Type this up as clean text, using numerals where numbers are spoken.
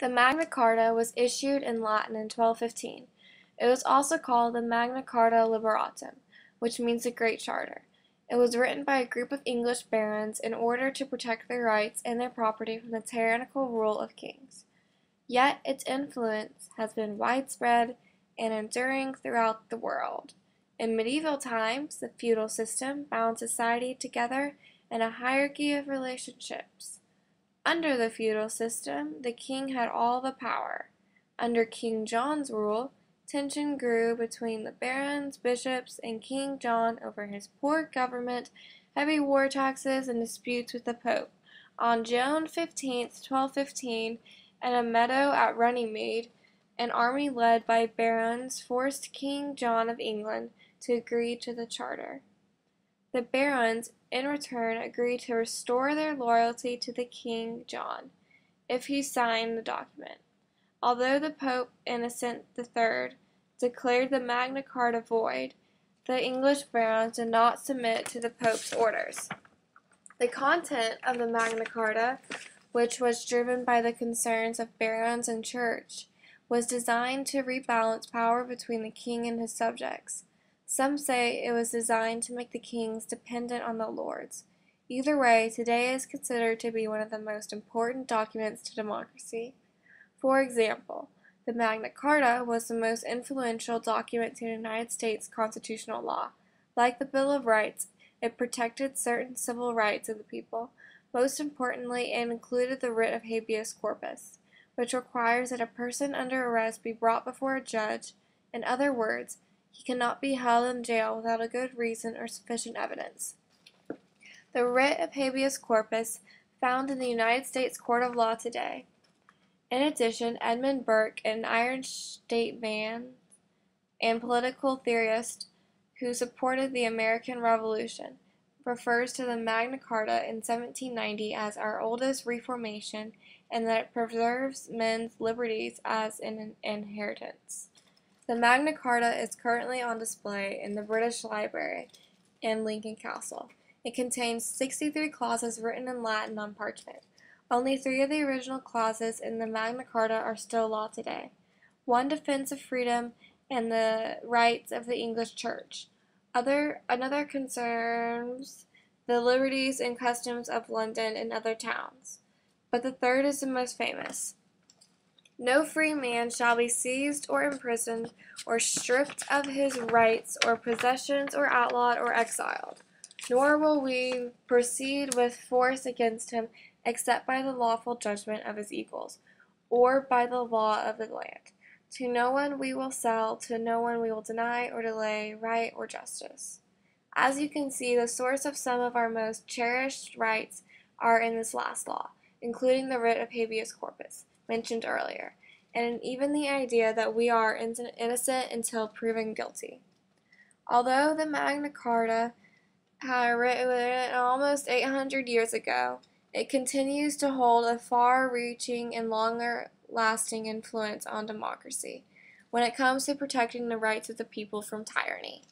The Magna Carta was issued in Latin in 1215. It was also called the Magna Carta Liberatum, which means the Great Charter. It was written by a group of English barons in order to protect their rights and their property from the tyrannical rule of kings. Yet its influence has been widespread and enduring throughout the world. In medieval times, the feudal system bound society together in a hierarchy of relationships. Under the feudal system, the king had all the power. Under King John's rule, tension grew between the barons, bishops, and King John over his poor government, heavy war taxes, and disputes with the Pope. On June 15, 1215, in a meadow at Runnymede, an army led by barons forced King John of England to agree to the charter. The barons, in return, agreed to restore their loyalty to the King John, if he signed the document. Although the Pope Innocent III declared the Magna Carta void, the English barons did not submit to the Pope's orders. The content of the Magna Carta, which was driven by the concerns of barons and church, was designed to rebalance power between the king and his subjects. Some say it was designed to make the kings dependent on the lords. Either way, today is considered to be one of the most important documents to democracy. For example, the Magna Carta was the most influential document to the United States constitutional law. Like the Bill of Rights, it protected certain civil rights of the people. Most importantly, it included the writ of habeas corpus, which requires that a person under arrest be brought before a judge. In other words, he cannot be held in jail without a good reason or sufficient evidence. The writ of habeas corpus found in the United States Court of Law today. In addition, Edmund Burke, an Irish statesman and political theorist who supported the American Revolution, refers to the Magna Carta in 1790 as our oldest reformation and that it preserves men's liberties as an inheritance. The Magna Carta is currently on display in the British Library in Lincoln Castle. It contains 63 clauses written in Latin on parchment. Only 3 of the original clauses in the Magna Carta are still law today. One defends of freedom and the rights of the English Church. Another concerns the liberties and customs of London and other towns. But the third is the most famous. No free man shall be seized or imprisoned or stripped of his rights or possessions or outlawed or exiled, nor will we proceed with force against him except by the lawful judgment of his equals, or by the law of the land. To no one we will sell, to no one we will deny or delay right or justice. As you can see, the source of some of our most cherished rights are in this last law, including the writ of habeas corpus, mentioned earlier, and even the idea that we are innocent until proven guilty. Although the Magna Carta had written almost 800 years ago, it continues to hold a far-reaching and longer-lasting influence on democracy when it comes to protecting the rights of the people from tyranny.